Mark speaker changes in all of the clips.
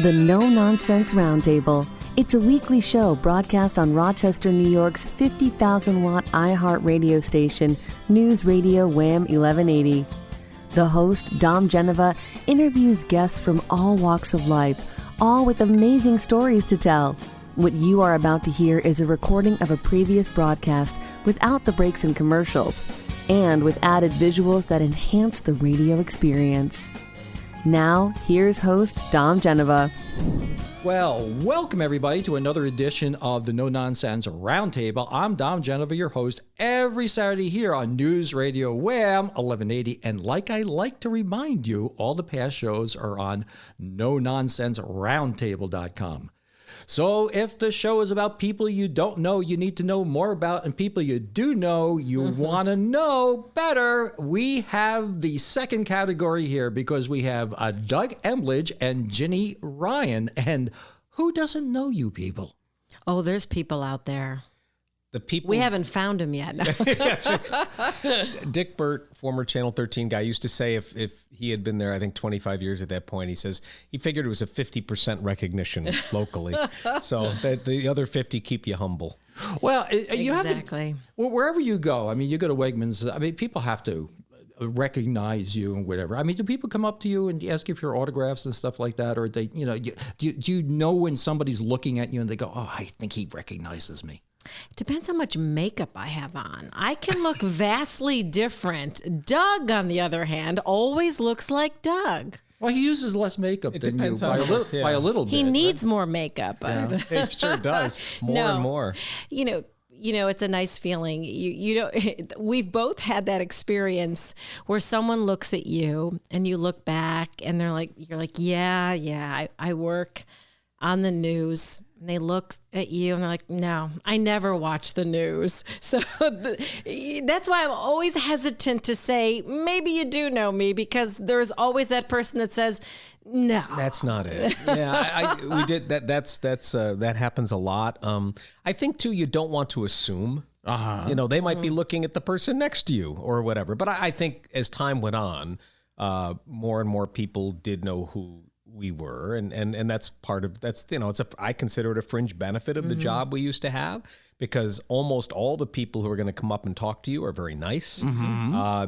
Speaker 1: The No Nonsense Roundtable. It's a weekly show broadcast on Rochester, New York's 50,000-watt iHeart radio station, News Radio WHAM 1180. The host, Dom Genova, interviews guests from all walks of life, all with amazing stories to tell. What you are about to hear is a recording of a previous broadcast without the breaks and commercials, and with added visuals that enhance the radio experience. Now, here's host Dom Genova.
Speaker 2: Well, welcome everybody to another edition of the No Nonsense Roundtable. I'm Dom Genova, your host, every Saturday here on News Radio WHAM 1180. And like I like to remind you, all the past shows are on NoNonsenseRoundtable.com. So if the show is about people you don't know, you need to know more about, and people you do know, you want to know better, we have the second category here because we have Doug Emblidge and Ginny Ryan. And who doesn't know you people?
Speaker 3: Oh, there's people out there.
Speaker 4: The people
Speaker 3: we haven't found him yet.
Speaker 4: Dick Burt, former Channel 13 guy, used to say if he had been there, I think 25 years at that point, he says he figured it was a 50% recognition locally. So that the other 50 keep you humble.
Speaker 2: Well, you
Speaker 3: Exactly.
Speaker 2: have to, wherever you go. I mean, you go to Wegmans. I mean, people have to recognize you and whatever. I mean, do people come up to you and ask you for your autographs and stuff like that, or they, do you know when somebody's looking at you and they go, "Oh, I think he recognizes me"?
Speaker 3: Depends how much makeup I have on. I can look vastly different. Doug, on the other hand, always looks like Doug.
Speaker 2: Well, he uses less makeup than you by a little bit.
Speaker 3: He needs more makeup.
Speaker 4: Yeah, he sure does. More and more.
Speaker 3: You know, it's a nice feeling. We've both had that experience where someone looks at you and you look back and you're like, yeah, I work on the news. And they look at you and they're like, no, I never watch the news. So that's why I'm always hesitant to say, maybe you do know me, because there's always that person that says, no.
Speaker 4: That's not it. Yeah, we did that. That happens a lot. I think too, you don't want to assume. They might be looking at the person next to you or whatever. But I think as time went on, more and more people did know who we were, and that's part of I consider it a fringe benefit of the job we used to have, because almost all the people who are going to come up and talk to you are very nice.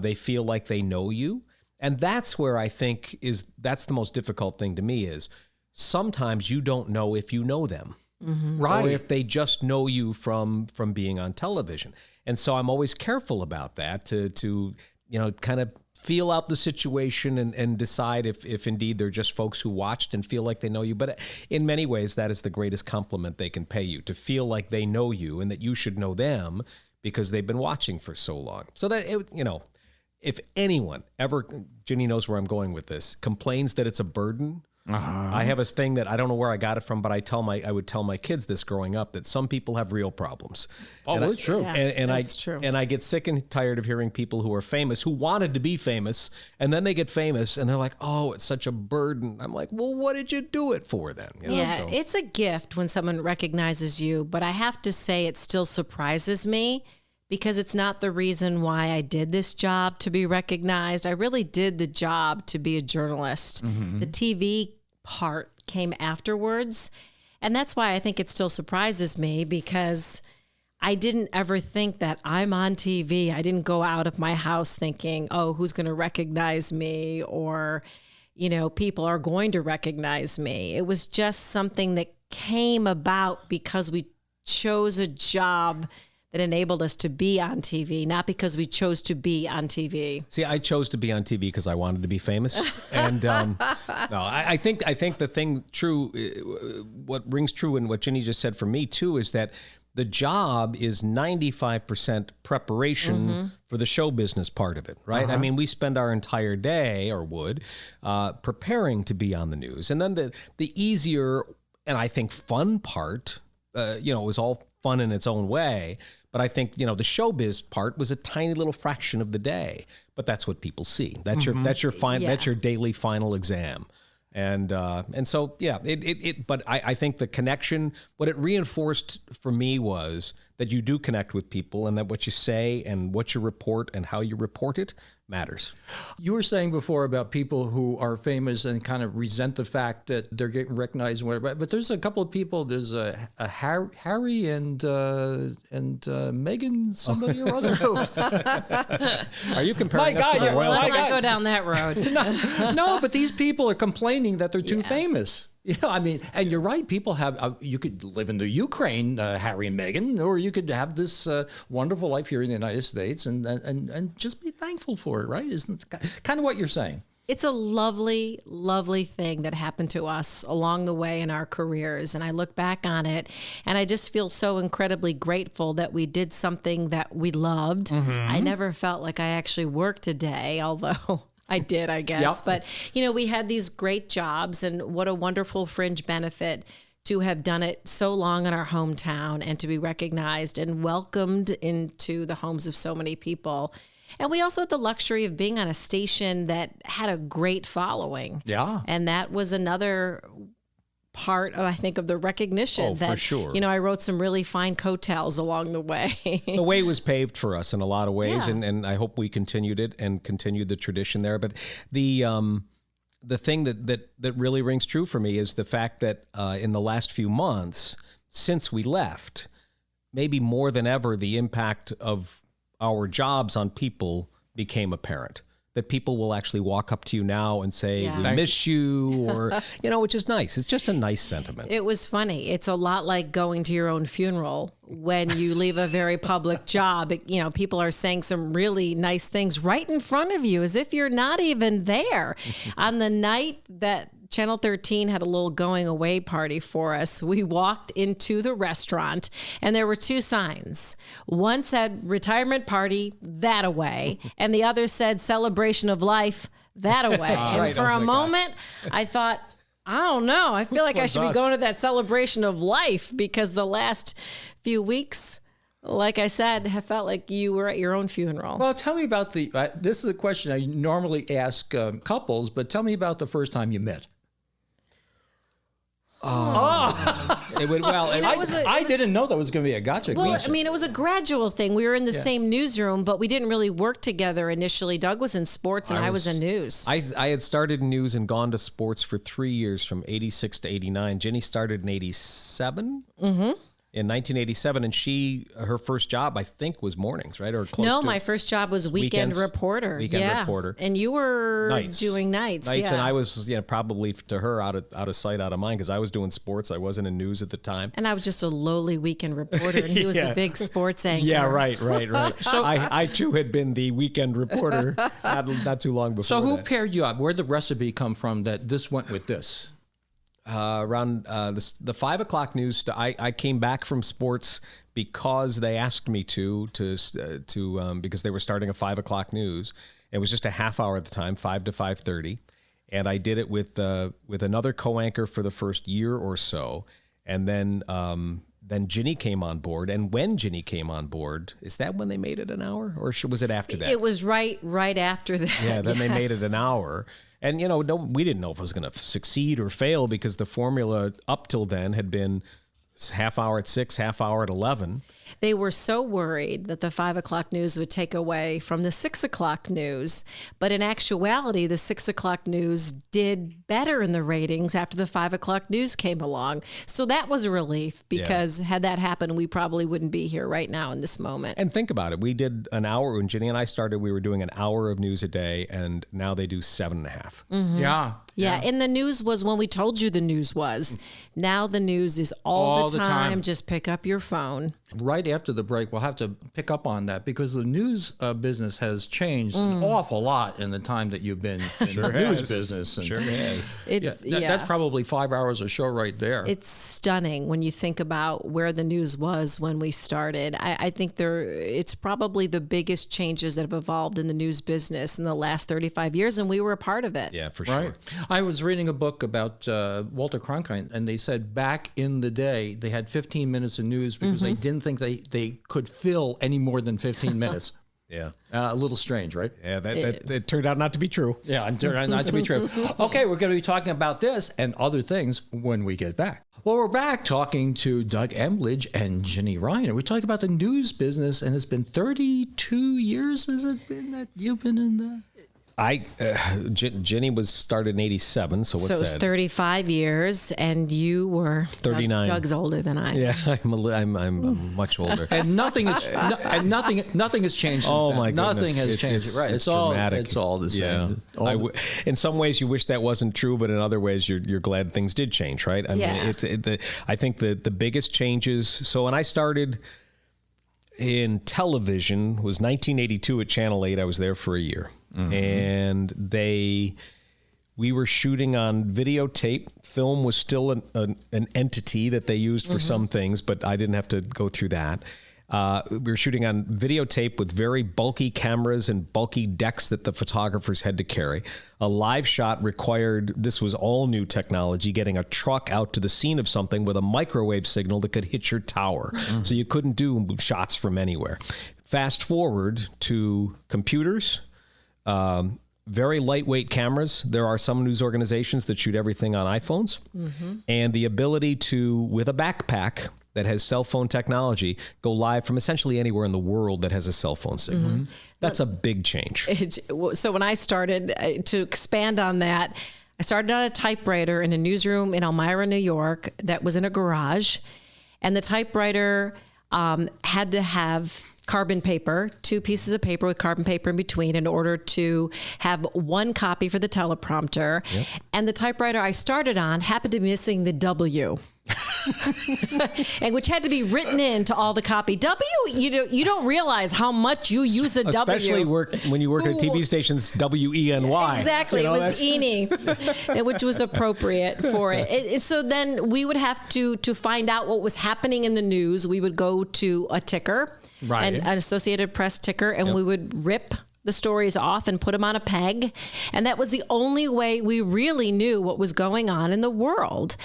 Speaker 4: They feel like they know you, and that's where I think that's the most difficult thing to me is sometimes you don't know if you know them, right? Or if they just know you from being on television, and so I'm always careful about that to kind of feel out the situation and decide if indeed they're just folks who watched and feel like they know you. But in many ways, that is the greatest compliment they can pay you, to feel like they know you and that you should know them because they've been watching for so long. So that, if anyone ever, Ginny knows where I'm going with this, complains that it's a burden, I have a thing that I don't know where I got it from, but I would tell my kids this growing up, that some people have real problems.
Speaker 2: Oh, it's true.
Speaker 3: Yeah,
Speaker 4: That's true. And I get sick and tired of hearing people who are famous, who wanted to be famous, and then they get famous and they're like, oh, it's such a burden. I'm like, well, what did you do it for then?
Speaker 3: It's a gift when someone recognizes you, but I have to say it still surprises me, because it's not the reason why I did this job, to be recognized. I really did the job to be a journalist. The TV part came afterwards. And that's why I think it still surprises me, because I didn't ever think that I'm on TV. I didn't go out of my house thinking, oh, who's going to recognize me? Or, people are going to recognize me. It was just something that came about because we chose a job that enabled us to be on TV, not because we chose to be on TV.
Speaker 4: See, I chose to be on TV because I wanted to be famous. And I think the thing true, what rings true in what Ginny just said for me too, is that the job is 95% preparation for the show business part of it, right? I mean, we spend our entire day, or would, preparing to be on the news. And then the easier, and I think fun part, it was all fun in its own way. But I think, the showbiz part was a tiny little fraction of the day. But that's what people see. That's that's your daily final exam. And so, yeah, but I think the connection, what it reinforced for me was that you do connect with people and that what you say and what you report and how you report it matters.
Speaker 2: You were saying before about people who are famous and kind of resent the fact that they're getting recognized and whatever. But there's a couple of people. There's a Harry and Meghan, somebody or other.
Speaker 4: Are you comparing us to the royal?
Speaker 3: Let's not go down that road.
Speaker 2: No, but these people are complaining that they're too famous. Yeah, I mean, and you're right. People have, you could live in the Ukraine, Harry and Meghan, or you could have this wonderful life here in the United States and just be thankful for it, right? Isn't it kind of what you're saying?
Speaker 3: It's a lovely, lovely thing that happened to us along the way in our careers. And I look back on it and I just feel so incredibly grateful that we did something that we loved. I never felt like I actually worked a day, although I did, I guess.
Speaker 2: Yep.
Speaker 3: But, you know, we had these great jobs, and what a wonderful fringe benefit to have done it so long in our hometown and to be recognized and welcomed into the homes of so many people. And we also had the luxury of being on a station that had a great following.
Speaker 2: Yeah.
Speaker 3: And that was another part of, I think, of the recognition that,
Speaker 4: for sure.
Speaker 3: you know, I wrote some really fine coattails along the way.
Speaker 4: The way was paved for us in a lot of ways,
Speaker 3: Yeah.
Speaker 4: and I hope we continued it and continued the tradition there. But the thing that really rings true for me is the fact that in the last few months since we left, maybe more than ever, the impact of our jobs on people became apparent. That people will actually walk up to you now and say,
Speaker 3: Yeah.
Speaker 4: we miss you, or, you know, which is nice. It's just a nice sentiment.
Speaker 3: It was funny. It's a lot like going to your own funeral when you leave a very public job. You know, people are saying some really nice things right in front of you as if you're not even there. On the night that Channel 13 had a little going away party for us, we walked into the restaurant and there were two signs. One said retirement party, that away, and the other said celebration of life, that away. And
Speaker 4: right.
Speaker 3: for
Speaker 4: Oh
Speaker 3: a
Speaker 4: my God.
Speaker 3: moment, I thought, I don't know. I feel like I should be
Speaker 4: us?
Speaker 3: going to that celebration of life, because the last few weeks, like I said, have felt like you were at your own funeral.
Speaker 2: Well, tell me about this is a question I normally ask couples, but tell me about the first time you met.
Speaker 4: It would, well,
Speaker 3: You know, it was a-
Speaker 2: I
Speaker 3: it was-
Speaker 2: didn't know that was going to be a gotcha
Speaker 3: Well,
Speaker 2: question.
Speaker 3: I mean, it was a gradual thing. We were in the same newsroom, but we didn't really work together initially. Doug was in sports and I was in news.
Speaker 4: I had started in news and gone to sports for 3 years, from 86 to 89. Jenny started in 87. In 1987, and her first job, I think, was mornings, right? Or close
Speaker 3: No,
Speaker 4: to
Speaker 3: my first job was weekend
Speaker 4: Weekends?
Speaker 3: reporter.
Speaker 4: Weekend
Speaker 3: yeah.
Speaker 4: reporter.
Speaker 3: And you were
Speaker 4: Nights.
Speaker 3: doing nights.
Speaker 4: nights,
Speaker 3: yeah.
Speaker 4: and I was, probably to her out of sight, out of mind, because I was doing sports. I wasn't in news at the time.
Speaker 3: And I was just a lowly weekend reporter, and he was a big sports anchor.
Speaker 4: Yeah, right. So I too had been the weekend reporter not too long before.
Speaker 2: So who
Speaker 4: that.
Speaker 2: paired you up? Where'd the recipe come from that this went with this?
Speaker 4: Around the 5 o'clock news, I came back from sports because they asked me to because they were starting a 5 o'clock news. It was just a half hour at the time, 5 to 5:30, and I did it with another co-anchor for the first year or so, and then Ginny came on board. And when Ginny came on board, is that when they made it an hour, or was it after that?
Speaker 3: It was right after that.
Speaker 4: Yeah, then they made
Speaker 3: yes.
Speaker 4: it an hour. And, we didn't know if it was going to succeed or fail, because the formula up till then had been half hour at 6, half hour at 11.
Speaker 3: They were so worried that the 5 o'clock news would take away from the 6 o'clock news. But in actuality, the 6 o'clock news did better in the ratings after the 5 o'clock news came along. So that was a relief, because had that happened, we probably wouldn't be here right now in this moment.
Speaker 4: And think about it. We did an hour. When Ginny and I started, we were doing an hour of news a day, and now they do 7.5.
Speaker 2: Yeah.
Speaker 3: Yeah, and the news was when we told you the news was. Now the news is all the time. Just pick up your phone.
Speaker 2: Right after the break, we'll have to pick up on that, because the news business has changed an awful lot in the time that you've been in the news business. And
Speaker 4: Sure is.
Speaker 3: It's
Speaker 2: That's probably 5 hours of show right there.
Speaker 3: It's stunning when you think about where the news was when we started. I think it's probably the biggest changes that have evolved in the news business in the last 35 years, and we were a part of it.
Speaker 4: Yeah, for sure.
Speaker 2: Right. I was reading a book about Walter Cronkite, and they said back in the day they had 15 minutes of news because they didn't think they could fill any more than 15 minutes.
Speaker 4: Yeah.
Speaker 2: A little strange, right?
Speaker 4: Yeah, that turned out not to be true.
Speaker 2: Yeah, and turned out not to be true. Okay, we're going to be talking about this and other things when we get back. Well, we're back talking to Doug Emblidge and Ginny Ryan. We're talking about the news business, and it's been 32 years, has it been, that you've been in the...
Speaker 4: Ginny was started in 87, so what's that?
Speaker 3: So it was 35 years, and you were
Speaker 4: 39.
Speaker 3: Doug's older than I am.
Speaker 4: Yeah, I'm much older.
Speaker 2: And nothing has changed since
Speaker 4: Oh
Speaker 2: then.
Speaker 4: my goodness.
Speaker 2: Nothing has changed. Right. It's all
Speaker 4: dramatic.
Speaker 2: It's all the same.
Speaker 4: Yeah. In some ways you wish that wasn't true, but in other ways you're glad things did change, right? I mean, I think the biggest changes. So when I started in television was 1982 at Channel 8. I was there for a year. Mm-hmm. And we were shooting on videotape. Film was still an entity that they used for some things, but I didn't have to go through that. We were shooting on videotape with very bulky cameras and bulky decks that the photographers had to carry. A live shot required, this was all new technology, getting a truck out to the scene of something with a microwave signal that could hit your tower. Mm-hmm. So you couldn't do shots from anywhere. Fast forward to computers, very lightweight cameras. There are some news organizations that shoot everything on iPhones, and the ability to, with a backpack that has cell phone technology, go live from essentially anywhere in the world that has a cell phone signal. Mm-hmm. That's a big change.
Speaker 3: So when I started, to expand on that, I started on a typewriter in a newsroom in Elmira, New York, that was in a garage, and the typewriter had to have carbon paper, 2 pieces of paper with carbon paper in between in order to have one copy for the teleprompter. Yep. And the typewriter I started on happened to be missing the W. And which had to be written into all the copy. W, you don't realize how much you use a W.
Speaker 4: Especially when you work at a TV station's WENY.
Speaker 3: Exactly, it was ENY, which was appropriate for it. So then we would have to find out what was happening in the news. We would go to a ticker, an Associated Press ticker, and we would rip the stories off and put them on a peg. And that was the only way we really knew what was going on in the world.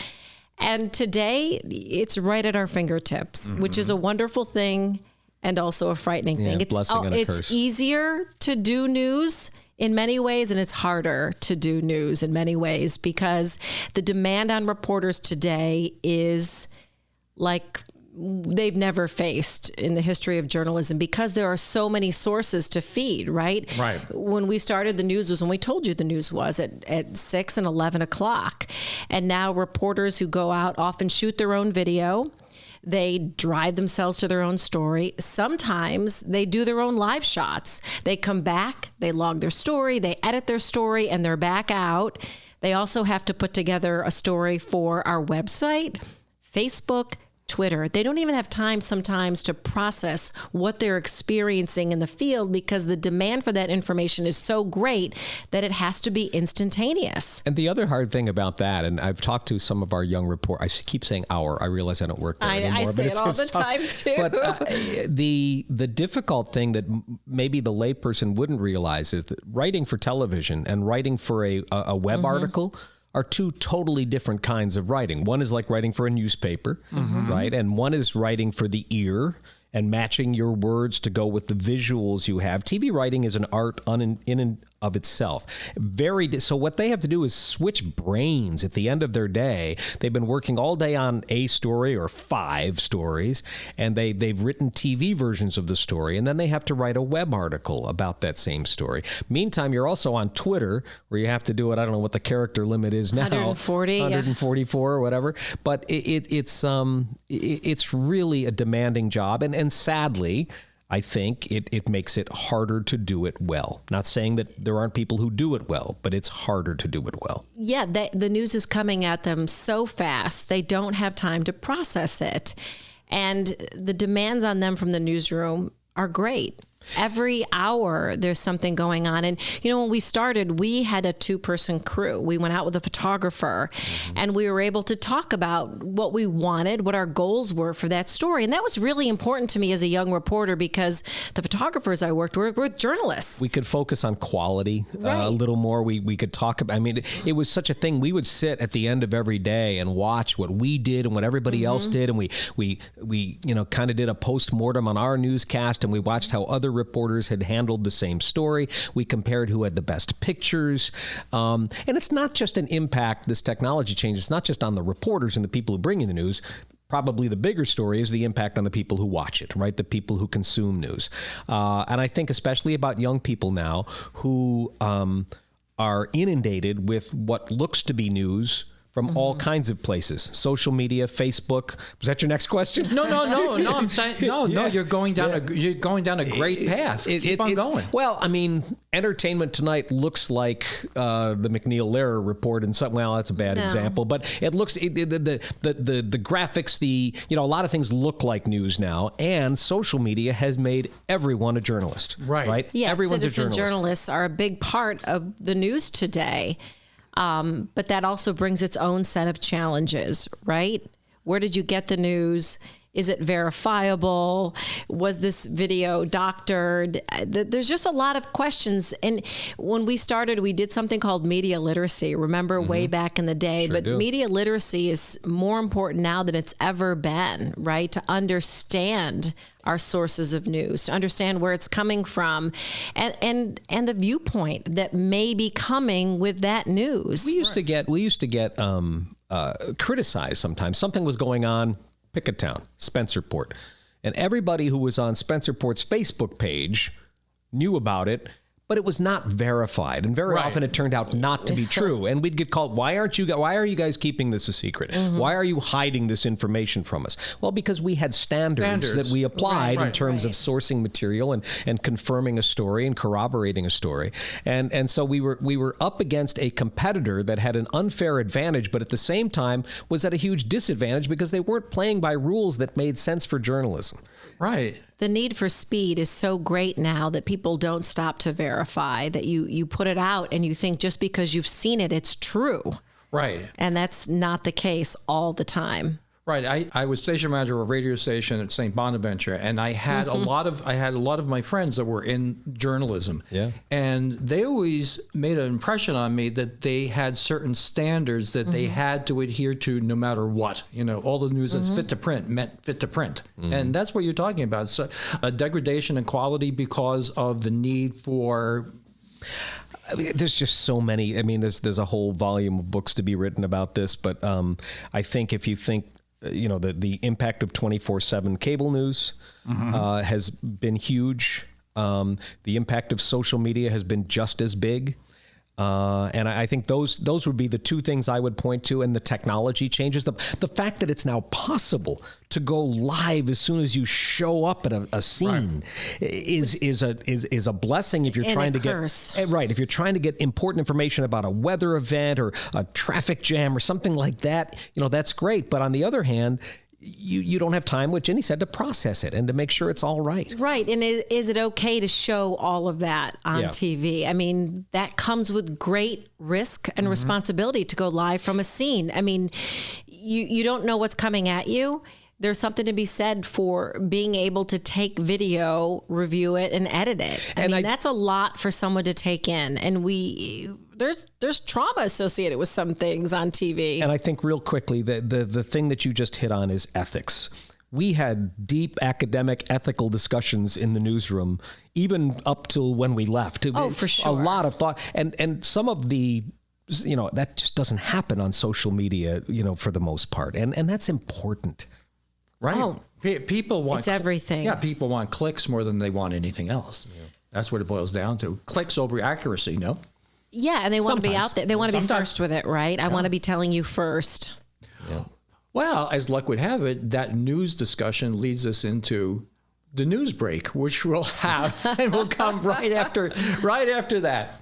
Speaker 3: And today, it's right at our fingertips, which is a wonderful thing and also a frightening thing. It's easier to do news in many ways, and it's harder to do news in many ways, because the demand on reporters today is like they've never faced in the history of journalism, because there are so many sources to feed, right?
Speaker 2: Right.
Speaker 3: When we started, the news was when we told you the news was at 6 and 11 o'clock. And now reporters who go out often shoot their own video. They drive themselves to their own story. Sometimes they do their own live shots. They come back, they log their story, they edit their story, and they're back out. They also have to put together a story for our website, Facebook, Twitter. They don't even have time sometimes to process what they're experiencing in the field, because the demand for that information is so great that it has to be instantaneous.
Speaker 4: And the other hard thing about that, and I've talked to some of our young reporters, I keep saying our, I realize I don't work there anymore.
Speaker 3: I say it all the time too.
Speaker 4: But the difficult thing that maybe the layperson wouldn't realize is that writing for television and writing for a web article are 2 totally different kinds of writing. One is like writing for a newspaper, right? And one is writing for the ear and matching your words to go with the visuals you have. TV writing is an art in and of itself. So what they have to do is switch brains at the end of their day. They've been working all day on a story or 5 stories, and they've written TV versions of the story, and then they have to write a web article about that same story. Meantime, you're also on Twitter, where you have to do it. I don't know what the character limit is now. 144 or whatever. But it's really a demanding job, and sadly, I think it makes it harder to do it well. Not saying that there aren't people who do it well, but it's harder to do it well.
Speaker 3: Yeah, the news is coming at them so fast, they don't have time to process it. And the demands on them from the newsroom are great. Every hour there's something going on. And, when we started, we had a 2-person crew. We went out with a photographer, and we were able to talk about what we wanted, what our goals were for that story. And that was really important to me as a young reporter, because the photographers I worked with were journalists.
Speaker 4: We could focus on quality a little more. We could talk about, it was such a thing. We would sit at the end of every day and watch what we did and what everybody else did. And we kind of did a post-mortem on our newscast, and we watched how other reporters had handled the same story. We compared who had the best pictures. And it's not just an impact, this technology change. It's not just on the reporters and the people who bring in the news. Probably the bigger story is the impact on the people who watch it, right? The people who consume news. And I think especially about young people now who are inundated with what looks to be news from all kinds of places. Social media, Facebook. Was that your next question?
Speaker 2: No. I'm saying no. You're going down a great path. Keep on going.
Speaker 4: Well, I mean, Entertainment Tonight looks like the McNeil Lehrer report, and some. Well, that's a bad example, but it looks the graphics, a lot of things look like news now, and social media has made everyone a journalist. Right.
Speaker 3: Yeah,
Speaker 4: everyone's
Speaker 3: citizen
Speaker 4: a journalist.
Speaker 3: journalists are a big part of the news today. But that also brings its own set of challenges, right? Where did you get the news? Is it verifiable? Was this video doctored? There's just a lot of questions. And when we started, we did something called media literacy, remember, way back in the day. But media literacy is more important now than it's ever been, right? To understand our sources of news, to understand where it's coming from, and the viewpoint that may be coming with that news.
Speaker 4: We used to get criticized sometimes. Something was going on, pick a town, Spencerport, and everybody who was on Spencerport's Facebook page knew about it, but it was not verified, and very often it turned out not to be true. And we'd get called, why are you guys keeping this a secret? Why are you hiding this information from us? Well, because we had standards that we applied in terms of sourcing material and confirming a story and corroborating a story. And so we were up against a competitor that had an unfair advantage, but at the same time was at a huge disadvantage because they weren't playing by rules that made sense for journalism.
Speaker 2: Right.
Speaker 3: The need for speed is so great now that people don't stop to verify, that you put it out and you think just because you've seen it, it's true.
Speaker 2: Right.
Speaker 3: And that's not the case all the time.
Speaker 2: Right. I was station manager of a radio station at St. Bonaventure, and I had a lot of my friends that were in journalism. Yeah. And they always made an impression on me that they had certain standards that they had to adhere to no matter what. All the news that's fit to print meant fit to print. And that's what you're talking about. So a degradation in quality because of the need for...
Speaker 4: There's just so many. I mean, there's a whole volume of books to be written about this, but I think if you think the impact of 24/7 cable news has been huge. The impact of social media has been just as big. And I think those would be the two things I would point to, and the technology changes. The fact that it's now possible to go live as soon as you show up at a scene is a blessing if you're trying to get if you're trying to get important information about a weather event or a traffic jam or something like that. That's great. But on the other hand, you don't have time, what Ginny said, to process it and to make sure it's all right.
Speaker 3: Right. And is it okay to show all of that on TV? I mean, that comes with great risk and responsibility to go live from a scene. I mean, you don't know what's coming at you. There's something to be said for being able to take video, review it, and edit it. I mean, that's a lot for someone to take in. And there's trauma associated with some things on TV.
Speaker 4: And I think real quickly, the thing that you just hit on is ethics. We had deep academic ethical discussions in the newsroom, even up till when we left.
Speaker 3: Oh, for sure.
Speaker 4: A lot of thought. And some of the... that just doesn't happen on social media, for the most part. And that's important.
Speaker 2: Right. Oh, people want...
Speaker 3: It's everything.
Speaker 2: Yeah, people want clicks more than they want anything else. Yeah. That's what it boils down to. Clicks over accuracy, no?
Speaker 3: Yeah, and they want to be out there. They want to be first with it, right? I want to be telling you first.
Speaker 2: Yeah. Well, as luck would have it, that news discussion leads us into the news break, which we'll have, and we'll come right after that.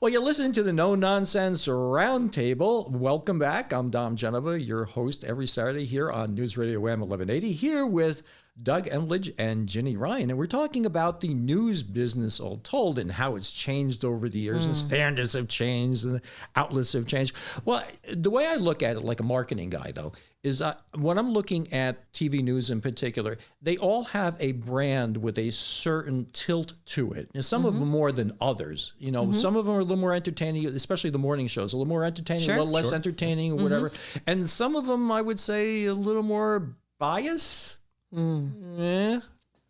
Speaker 2: Well, you're listening to the No Nonsense Roundtable. Welcome back. I'm Dom Genova, your host every Saturday here on News Radio WHAM 1180, here with Doug Emblidge and Ginny Ryan. And we're talking about the news business all told and how it's changed over the years and standards have changed and outlets have changed. Well, the way I look at it, like a marketing guy, though, is when I'm looking at TV news in particular, they all have a brand with a certain tilt to it. And some of them more than others. Some of them are a little more entertaining, especially the morning shows, a little more entertaining, a little less entertaining or whatever. And some of them, I would say, a little more bias.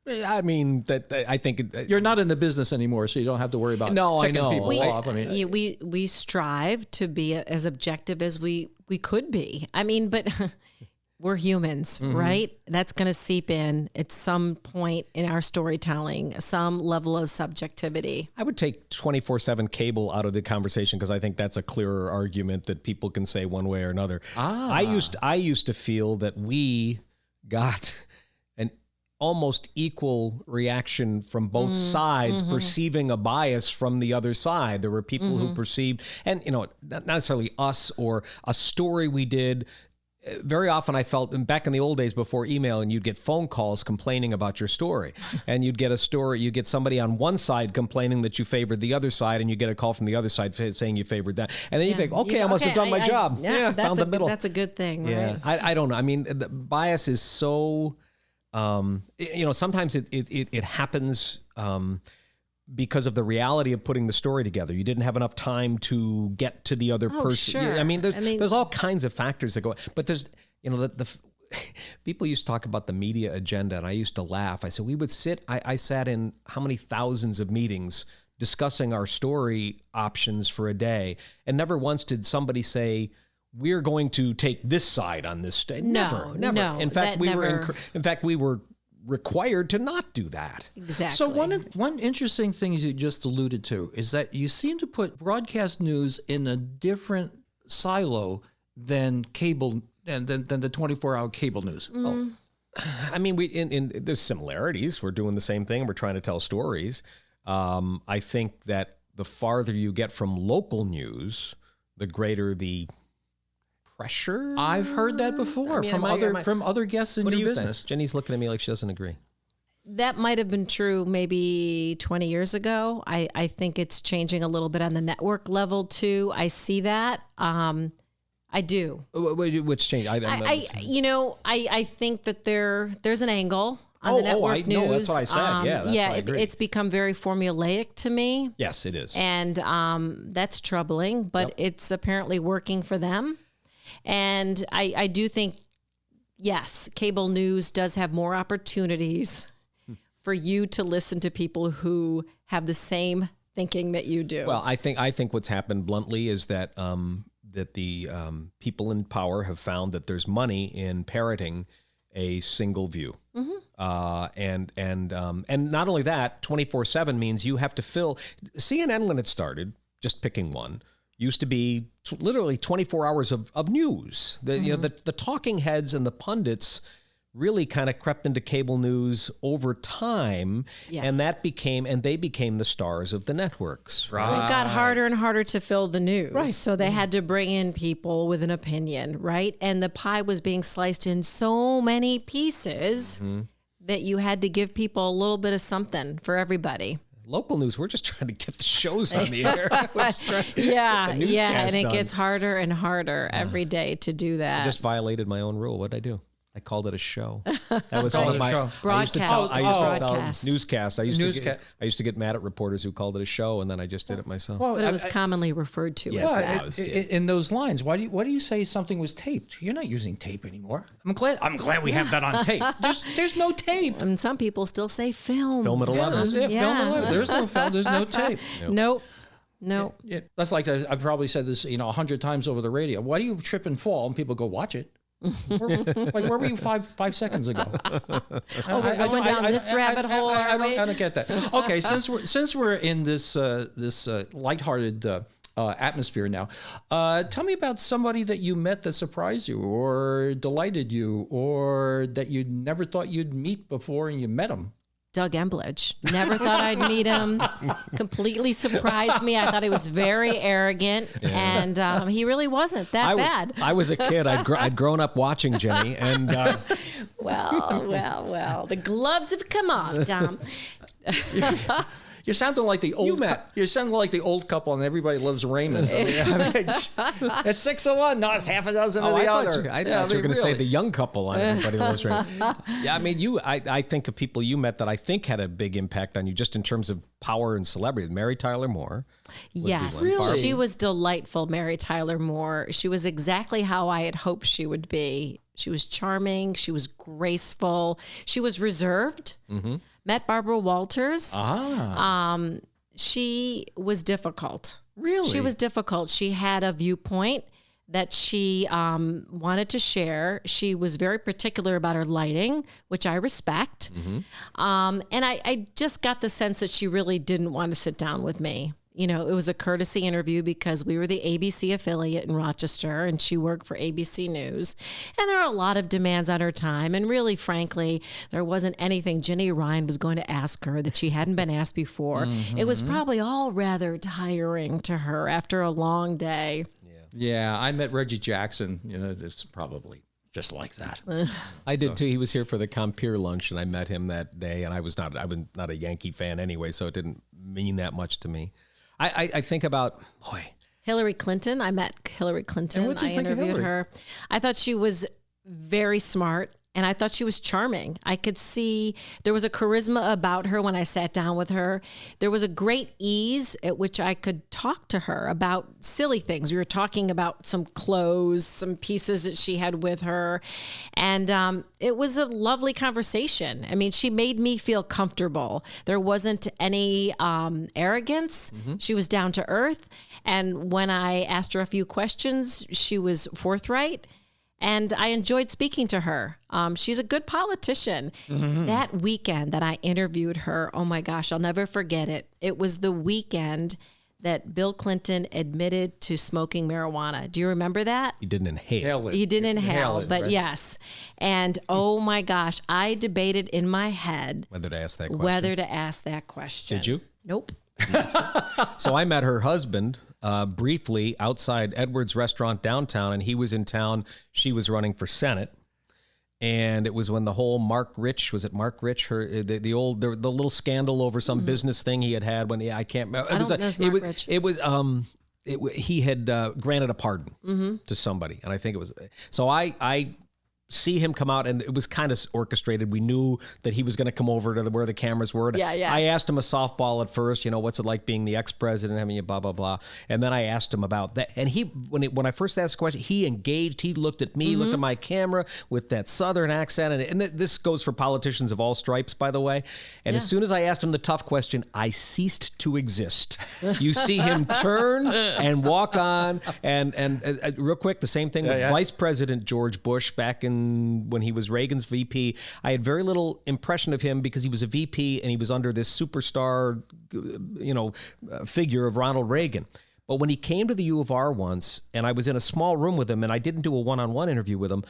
Speaker 4: I mean, I think
Speaker 2: You're not in the business anymore, so you don't have to worry about
Speaker 4: No, I
Speaker 2: ticking
Speaker 4: know.
Speaker 2: people off. I mean,
Speaker 3: we strive to be as objective as we could be. I mean, but we're humans, right? That's going to seep in at some point in our storytelling, some level of subjectivity.
Speaker 4: I would take 24/7 cable out of the conversation because I think that's a clearer argument that people can say one way or another. I used to feel that we got an almost equal reaction from both sides, perceiving a bias from the other side. There were people who perceived, and not necessarily us or a story we did. Very often I felt back in the old days before email, and you'd get phone calls complaining about your story, and you'd get somebody on one side complaining that you favored the other side, and you get a call from the other side saying you favored that. And then you think, I must have done my job. Found the middle.
Speaker 3: That's a good thing.
Speaker 4: Yeah.
Speaker 3: Right?
Speaker 4: I don't know. I mean, the bias is so, sometimes it happens, because of the reality of putting the story together. You didn't have enough time to get to the other person.
Speaker 3: Sure.
Speaker 4: I mean, there's all kinds of factors that go, but there's, the people used to talk about the media agenda, and I used to laugh. I said, I sat in how many thousands of meetings discussing our story options for a day, and never once did somebody say, we're going to take this side on this day. Never.
Speaker 3: No,
Speaker 4: in fact, we were required to not do that.
Speaker 3: Exactly.
Speaker 2: So one interesting thing you just alluded to is that you seem to put broadcast news in a different silo than cable and than the 24-hour cable news.
Speaker 4: I mean, there's similarities. We're doing the same thing. We're trying to tell stories. I think that the farther you get from local news, the greater the pressure.
Speaker 2: I've heard that before from other guests in your business.
Speaker 4: Think? Jenny's looking at me like she doesn't agree.
Speaker 3: That might have been true maybe 20 years ago. I think it's changing a little bit on the network level too. I see that. I do.
Speaker 4: Which change?
Speaker 3: I think that there's an angle on the network news.
Speaker 4: No, that's what I said.
Speaker 3: It's become very formulaic to me.
Speaker 4: Yes, it is.
Speaker 3: And that's troubling, but it's apparently working for them. And I do think, yes, cable news does have more opportunities for you to listen to people who have the same thinking that you do.
Speaker 4: Well, I think what's happened bluntly is that the people in power have found that there's money in parroting a single view. And not only that, 24/7 means you have to fill. CNN, when it started, just picking one, used to be literally 24 hours of news. The talking heads and the pundits really kind of crept into cable news over time, and they became the stars of the networks.
Speaker 3: Right. It got harder and harder to fill the news. Right. So they had to bring in people with an opinion, right? And the pie was being sliced in so many pieces that you had to give people a little bit of something for everybody.
Speaker 4: Local news, we're just trying to get the shows on the air.
Speaker 3: And it gets harder and harder every day to do that.
Speaker 4: I just violated my own rule. What did I do? I called it a show. That was one of my
Speaker 3: broadcast.
Speaker 4: I used to tell newscasts. I used to get mad at reporters who called it a show, and then I just did it myself.
Speaker 3: Well, but it was commonly referred to as that.
Speaker 2: In those lines, why do you say something was taped? You're not using tape anymore. I'm glad we have that on tape. There's no tape.
Speaker 3: And some people still say film.
Speaker 4: Film at 11.
Speaker 2: Film at 11. There's no film. There's no tape.
Speaker 3: Nope.
Speaker 2: That's like I've probably said this 100 times over the radio. Why do you trip and fall? And people go, watch it. Where were you 5 seconds ago?
Speaker 3: We're going down this rabbit hole.
Speaker 2: I don't get that. Okay, since we're in this lighthearted atmosphere now, tell me about somebody that you met that surprised you, or delighted you, or that you never thought you'd meet before and you met him.
Speaker 3: Doug Emblidge. Never thought I'd meet him. Completely surprised me. I thought he was very arrogant, and he really wasn't that bad.
Speaker 4: I was a kid. I'd grown up watching Jenny, and
Speaker 3: well. The gloves have come off, Tom.
Speaker 2: You're sounding like the old. You're sounding like the old couple, and Everybody Loves Raymond. It's 6 of one, no, it's half a dozen of the other.
Speaker 4: I thought you were going to say the young couple on Everybody Loves Raymond. Yeah, I mean, I think of people you met that I think had a big impact on you, just in terms of power and celebrity. Mary Tyler Moore.
Speaker 3: Yes, really? She was delightful. Mary Tyler Moore. She was exactly how I had hoped she would be. She was charming. She was graceful. She was reserved. met Barbara Walters.
Speaker 2: Ah.
Speaker 3: She was difficult.
Speaker 2: Really?
Speaker 3: She was difficult. She had a viewpoint that she wanted to share. She was very particular about her lighting, which I respect. And I just got the sense that she really didn't want to sit down with me. You know, it was a courtesy interview because we were the ABC affiliate in Rochester and she worked for ABC News. And there are a lot of demands on her time. And really, frankly, there wasn't anything Ginny Ryan was going to ask her that she hadn't been asked before. It was probably all rather tiring to her after a long day.
Speaker 2: Yeah, I met Reggie Jackson. You know, it's probably just like that.
Speaker 4: I did too. He was here for the Compeer lunch, and I met him that day. And I was not a Yankee fan anyway, so it didn't mean that much to me. I think about
Speaker 3: Hillary Clinton. I met Hillary Clinton.
Speaker 2: And what'd you think of
Speaker 3: interviewed
Speaker 2: Hillary?
Speaker 3: her. I thought she was very smart. And I thought she was charming. I could see there was a charisma about her when I sat down with her. There was a great ease at which I could talk to her about silly things. We were talking about some clothes, some pieces that she had with her. And it was a lovely conversation. I mean, she made me feel comfortable. There wasn't any arrogance. She was down to earth. And when I asked her a few questions, she was forthright. And I enjoyed speaking to her. She's a good politician. That weekend that I interviewed her, oh my gosh, I'll never forget it. It was the weekend that Bill Clinton admitted to smoking marijuana. Do you remember that?
Speaker 4: he didn't inhale.
Speaker 3: He didn't inhale,
Speaker 2: it,
Speaker 3: but
Speaker 2: right?
Speaker 3: yes. And oh my gosh, I debated in my head
Speaker 4: Whether to ask that question.
Speaker 3: whether to ask that question.
Speaker 4: Did you?
Speaker 3: Nope.
Speaker 4: So I met her husband briefly outside Edwards Restaurant downtown, and he was in town. She was running for Senate. And it was when the whole Mark Rich, was it Mark Rich? The little scandal over some business thing he had when I can't remember.
Speaker 3: I don't know it's Mark Rich.
Speaker 4: He had granted a pardon to somebody, and I think it was. So I see him come out, and it was kind of orchestrated. We knew that he was going to come over to where the cameras were.
Speaker 3: Yeah.
Speaker 4: I asked him a softball at first, what's it like being the ex-president, having you blah, blah, blah. And then I asked him about that. And when I first asked the question, he engaged, he looked at me, looked at my camera with that Southern accent. And this goes for politicians of all stripes, by the way. And as soon as I asked him the tough question, I ceased to exist. You see him turn and walk on. And real quick, the same thing with Vice President George Bush back when he was Reagan's VP. I had very little impression of him because he was a VP and he was under this superstar, figure of Ronald Reagan. But when he came to the U of R once, and I was in a small room with him, and I didn't do a one-on-one interview with him,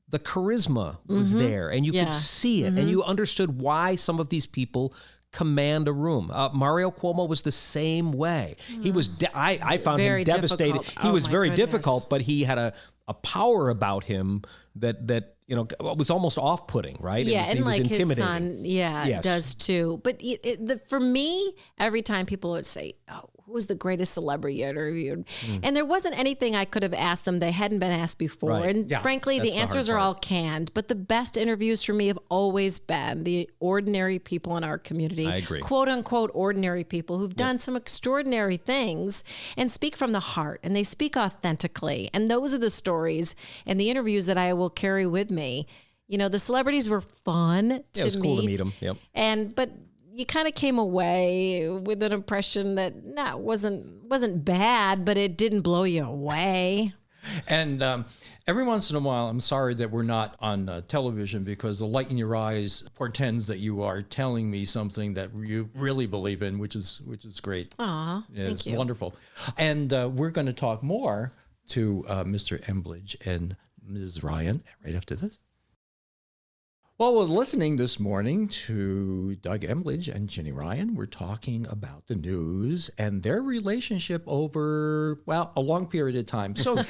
Speaker 4: the charisma was there, and you could see it, and you understood why some of these people command a room. Mario Cuomo was the same way. He was. I found
Speaker 3: Very
Speaker 4: him devastated.
Speaker 3: difficult.
Speaker 4: He
Speaker 3: Oh,
Speaker 4: was
Speaker 3: my
Speaker 4: very
Speaker 3: goodness.
Speaker 4: difficult, but he had a power about him that was almost off-putting, right?
Speaker 3: Yeah,
Speaker 4: he
Speaker 3: and
Speaker 4: was
Speaker 3: like his
Speaker 4: intimidating.
Speaker 3: son,
Speaker 4: Yes.
Speaker 3: does too. But for me, every time people would say, "Oh, who was the greatest celebrity you interviewed?" And there wasn't anything I could have asked them they hadn't been asked before.
Speaker 4: Right.
Speaker 3: And
Speaker 2: Yeah,
Speaker 3: frankly,
Speaker 4: that's
Speaker 3: the
Speaker 4: the hard
Speaker 3: answers are
Speaker 4: part.
Speaker 3: all canned. But the best interviews for me have always been the ordinary people in our community.
Speaker 4: I agree.
Speaker 3: Quote unquote ordinary people who've done some extraordinary things and speak from the heart, and they speak authentically. And those are the stories and the interviews that I will carry with me. The celebrities were fun to meet.
Speaker 4: Yeah, it was cool to meet him. Yep.
Speaker 3: But you kind of came away with an impression that wasn't bad, but it didn't blow you away.
Speaker 2: And every once in a while, I'm sorry that we're not on television because the light in your eyes portends that you are telling me something that you really believe in, which is great.
Speaker 3: Aw,
Speaker 2: It's
Speaker 3: thank you.
Speaker 2: wonderful. And we're going to talk more to Mr. Emblidge and Ms. Ryan right after this. Well, we're listening this morning to Doug Emblidge and Ginny Ryan. We're talking about the news and their relationship over, a long period of time. So,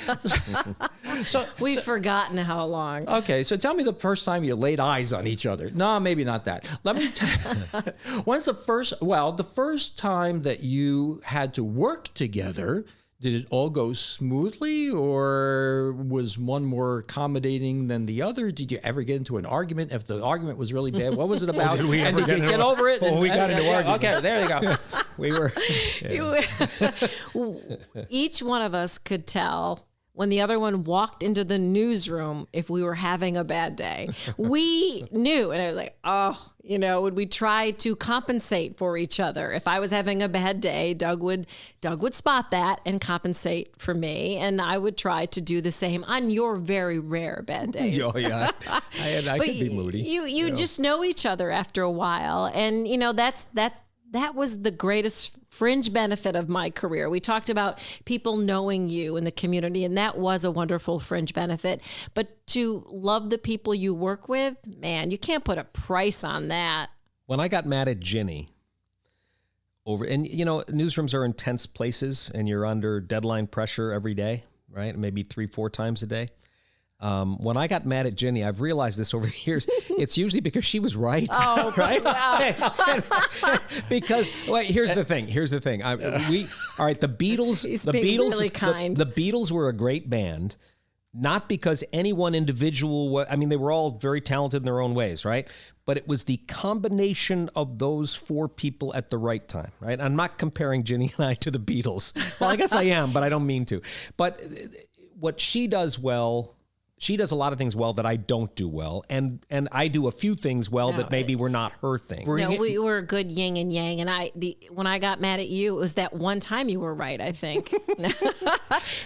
Speaker 3: We've forgotten how long.
Speaker 2: okay, so tell me the first time you laid eyes on each other. No, maybe not that. Let me tell when's the first time that you had to work together? Did it all go smoothly, or was one more accommodating than the other? Did you ever get into an argument? If the argument was really bad, what was it about?
Speaker 4: Did we
Speaker 2: and
Speaker 4: ever
Speaker 2: did you
Speaker 4: get
Speaker 2: get
Speaker 4: into
Speaker 2: over it?
Speaker 4: Oh, we got into argument.
Speaker 2: Okay, there you go.
Speaker 4: We were.
Speaker 3: Each one of us could tell when the other one walked into the newsroom if we were having a bad day. We knew, and I was like, oh, would we try to compensate for each other? If I was having a bad day, Doug would spot that and compensate for me, and I would try to do the same on your very rare bad days.
Speaker 4: Oh yeah, I could be moody.
Speaker 3: You just know each other after a while, and that was the greatest fringe benefit of my career. We talked about people knowing you in the community, and that was a wonderful fringe benefit. But to love the people you work with, man, you can't put a price on that.
Speaker 4: When I got mad at Ginny and newsrooms are intense places, and you're under deadline pressure every day, right? Maybe 3-4 times a day. When I got mad at Ginny, I've realized this over the years. It's usually because she was right.
Speaker 3: Oh,
Speaker 4: right? Because here's the thing. The Beatles.
Speaker 3: He's
Speaker 4: the
Speaker 3: being
Speaker 4: Beatles.
Speaker 3: really kind.
Speaker 4: The Beatles were a great band, not because any one individual. They were all very talented in their own ways, right? But it was the combination of those 4 people at the right time, right? I'm not comparing Ginny and I to the Beatles. Well, I guess I am, but I don't mean to. But what she does well. She does a lot of things well that I don't do well, and I do a few things well that maybe were not her thing.
Speaker 3: We were a good yin and yang, and when I got mad at you, it was that one time you were right, I think.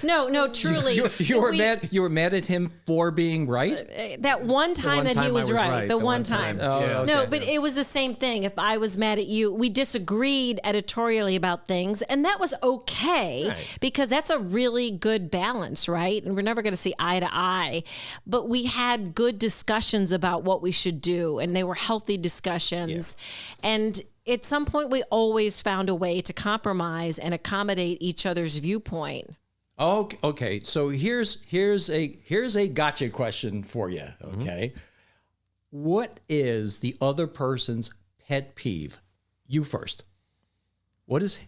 Speaker 3: No, truly.
Speaker 2: You were mad at him for being right?
Speaker 3: That one time that he was right. The one time.
Speaker 2: Oh, okay.
Speaker 3: No, but it was the same thing. If I was mad at you, we disagreed editorially about things, and that was okay because that's a really good balance, right? And we're never going to see eye to eye. But we had good discussions about what we should do, and they were healthy discussions. Yeah. And at some point, we always found a way to compromise and accommodate each other's viewpoint.
Speaker 2: Okay. So here's a gotcha question for you. Okay, what is the other person's pet peeve? You first. What is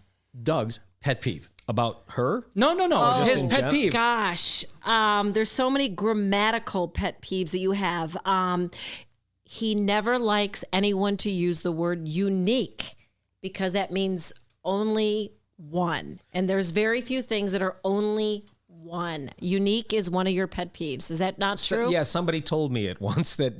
Speaker 2: Doug's pet peeve?
Speaker 4: About her?
Speaker 2: No. His pet peeve.
Speaker 3: Gosh, there's so many grammatical pet peeves that you have. He never likes anyone to use the word unique because that means only one. And there's very few things that are only one. Unique is one of your pet peeves. Is that not true?
Speaker 4: Yeah, somebody told me it once that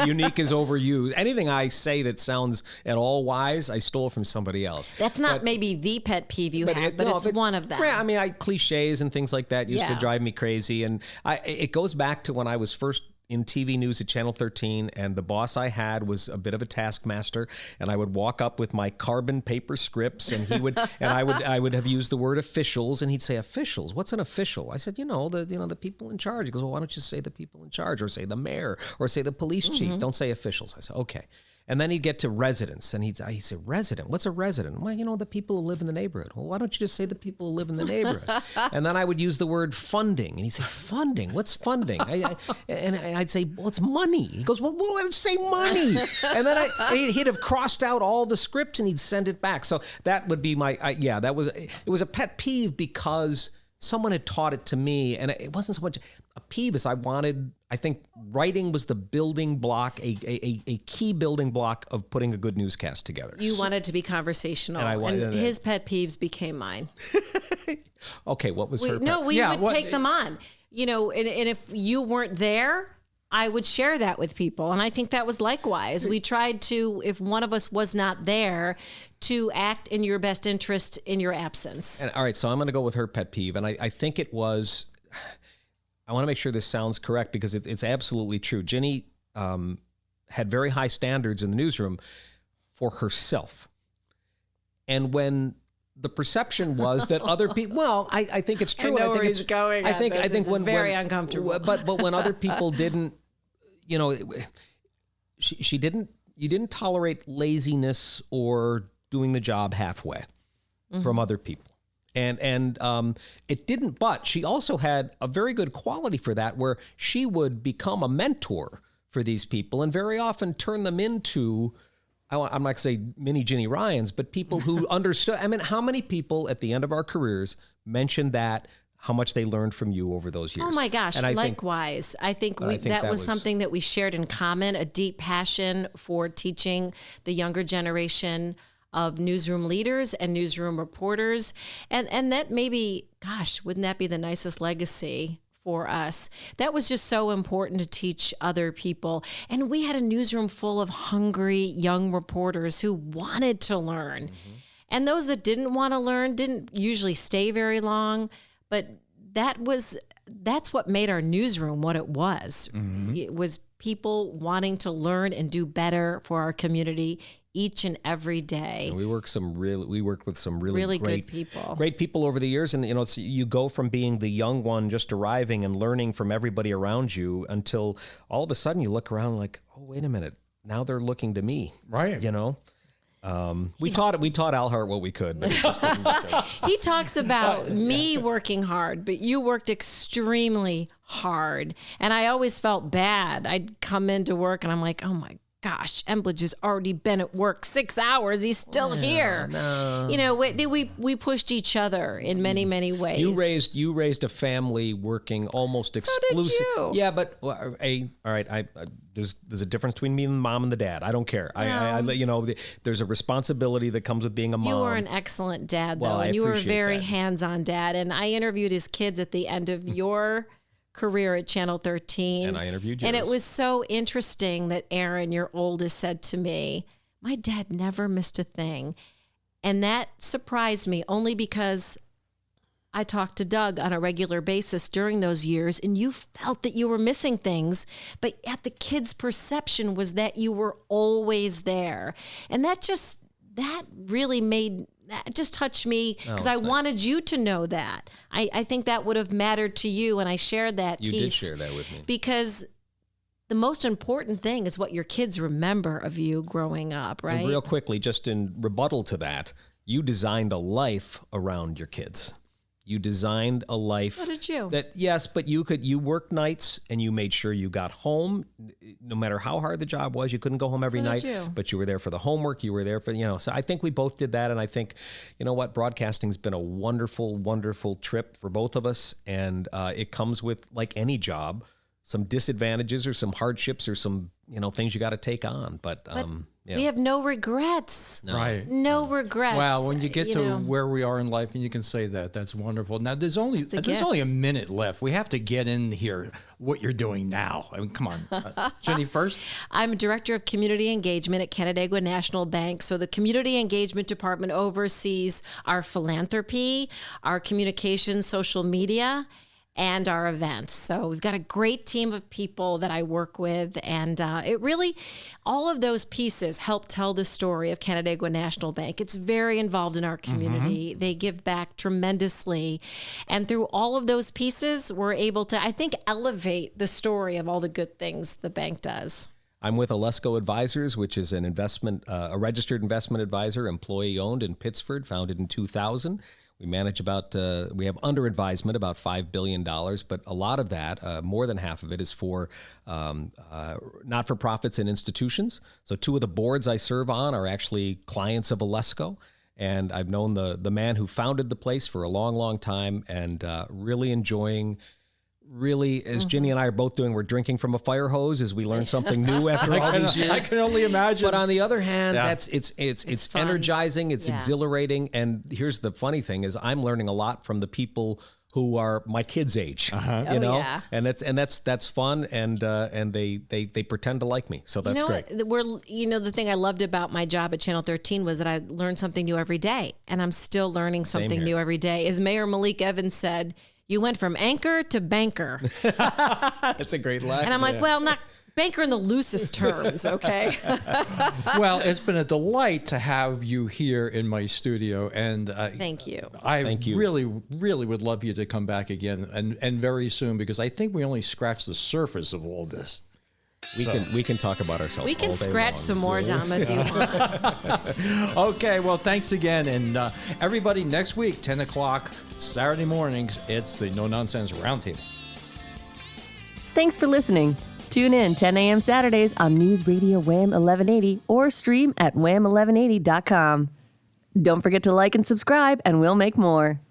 Speaker 4: unique is overused. Anything I say that sounds at all wise, I stole from somebody else.
Speaker 3: That's not maybe the pet peeve you have, but it's one of them.
Speaker 4: Yeah, cliches and things like that used to drive me crazy. And it goes back to when I was first in TV news at Channel 13, and the boss I had was a bit of a taskmaster, and I would walk up with my carbon paper scripts, and he would, and I would have used the word officials, and he'd say, officials? What's an official? I said, the people in charge. He goes, well, why don't you say the people in charge, or say the mayor, or say the police chief? Don't say officials. I said, okay. And then he'd get to residents, and he'd say, resident? What's a resident? Well, the people who live in the neighborhood. Well, why don't you just say the people who live in the neighborhood? And then I would use the word funding, and he'd say, funding? What's funding? And I'd say, well, it's money. He goes, well, why don't you say money? And then he'd have crossed out all the scripts, and he'd send it back. So that would be it was a pet peeve because someone had taught it to me, and it wasn't so much a peeve as I think writing was the building block, a key building block of putting a good newscast together.
Speaker 3: You wanted to be conversational, and his pet peeves became mine.
Speaker 4: Okay, what was her pet?
Speaker 3: No, we would take them on. And if you weren't there, I would share that with people. And I think that was likewise. We tried to, if one of us was not there, to act in your best interest in your absence.
Speaker 4: And, all right, so I'm going to go with her pet peeve. And I think it was, I want to make sure this sounds correct because it's absolutely true. Ginny had very high standards in the newsroom for herself. And when the perception was that other people, well, I think it's true.
Speaker 3: I know
Speaker 4: and I think
Speaker 3: where he's going. I think
Speaker 4: it's
Speaker 3: when uncomfortable.
Speaker 4: But when other people didn't, you didn't tolerate laziness or doing the job halfway from other people. And it didn't, but she also had a very good quality for that, where she would become a mentor for these people and very often turn them into, I'm not going to say mini Ginny Ryans, but people who understood. I mean, how many people at the end of our careers mentioned how much they learned from you over those years?
Speaker 3: Oh my gosh, likewise. I think that was something that we shared in common, a deep passion for teaching the younger generation of newsroom leaders and newsroom reporters. And that maybe, gosh, wouldn't that be the nicest legacy for us? That was just so important to teach other people. And we had a newsroom full of hungry young reporters who wanted to learn. And those that didn't want to learn didn't usually stay very long. But that's what made our newsroom what it was. It was people wanting to learn and do better for our community each and every day.
Speaker 4: And we worked with some really
Speaker 3: good people.
Speaker 4: Great people over the years. And, you go from being the young one just arriving and learning from everybody around you until all of a sudden you look around like, oh, wait a minute. Now they're looking to me.
Speaker 2: Right.
Speaker 4: We taught Al Hart what we could, but it just didn't work out.
Speaker 3: He talks about me working hard, but you worked extremely hard. And I always felt bad. I'd come into work and I'm like, oh my gosh, Emblidge has already been at work 6 hours. He's still here.
Speaker 4: No.
Speaker 3: We pushed each other in many, many ways.
Speaker 4: You raised a family working almost exclusively.
Speaker 3: So did you.
Speaker 4: Yeah, but all right. There's a difference between me and the mom and the dad. I don't care. There's a responsibility that comes with being a mom.
Speaker 3: You were an excellent dad, though,
Speaker 4: Well, I
Speaker 3: and you were a
Speaker 4: appreciate
Speaker 3: very
Speaker 4: that.
Speaker 3: hands-on dad. And I interviewed his kids at the end of your career at Channel 13.
Speaker 4: And I interviewed yours.
Speaker 3: And it was so interesting that Aaron, your oldest, said to me, my dad never missed a thing. And that surprised me only because I talked to Doug on a regular basis during those years, and you felt that you were missing things, but at the kids' perception was that you were always there. And that just touched me because I wanted you to know that. I think that would have mattered to you, and I shared that piece.
Speaker 4: You did share that with me.
Speaker 3: Because the most important thing is what your kids remember of you growing up, right?
Speaker 4: And real quickly, just in rebuttal to that, you designed a life around your kids. You designed a life.
Speaker 3: So did you?
Speaker 4: Yes, but you worked nights and you made sure you got home. No matter how hard the job was, you couldn't go home every night. But you were there for the homework. You were there for, so I think we both did that. And I think, broadcasting's been a wonderful, wonderful trip for both of us. And it comes with, like any job, some disadvantages or some hardships or some, things you got to take on. But
Speaker 3: we have no regrets.
Speaker 4: No.
Speaker 2: Right.
Speaker 3: No regrets.
Speaker 2: Well, when you get to where we are in life and you can say that, that's wonderful. Now, there's only a minute left. We have to get in here what you're doing now. I mean, come on. Ginny first.
Speaker 3: I'm Director of Community Engagement at Canandaigua National Bank. So the Community Engagement Department oversees our philanthropy, our communications, social media, and our events. So we've got a great team of people that I work with, and it really, all of those pieces help tell the story of Canandaigua National Bank. It's very involved in our community. They give back tremendously, and through all of those pieces, we're able to, I think, elevate the story of all the good things the bank does.
Speaker 4: I'm with Alesco Advisors, which is a registered investment advisor, employee-owned in Pittsford, founded in 2000. We manage we have under advisement about $5 billion, but a lot of that, more than half of it, is for not-for-profits and institutions. So 2 of the boards I serve on are actually clients of Alesco, and I've known the man who founded the place for a long, long time, and really enjoying. Really, as Ginny and I are both doing, we're drinking from a fire hose as we learn something new after all these years.
Speaker 2: I can only imagine.
Speaker 4: But on the other hand, it's energizing, it's exhilarating, and here's the funny thing: is I'm learning a lot from the people who are my kids' age. And that's fun, and they pretend to like me, so that's great.
Speaker 3: The thing I loved about my job at Channel 13 was that I learned something new every day, and I'm still learning something new every day. As Mayor Malik Evans said, you went from anchor to banker.
Speaker 4: That's a great line.
Speaker 3: And I'm like, well, not banker in the loosest terms, okay?
Speaker 2: Well, it's been a delight to have you here in my studio. And
Speaker 3: thank you.
Speaker 2: Thank you. Really, really would love you to come back again and very soon, because I think we only scratched the surface of all this.
Speaker 4: We can talk about ourselves.
Speaker 3: We can scratch some more, Dom, if you want.
Speaker 2: Okay, well, thanks again. And everybody, next week, 10 o'clock, Saturday mornings, it's the No Nonsense Roundtable.
Speaker 1: Thanks for listening. Tune in 10 a.m. Saturdays on News Radio WHAM 1180 or stream at wham1180.com. Don't forget to like and subscribe, and we'll make more.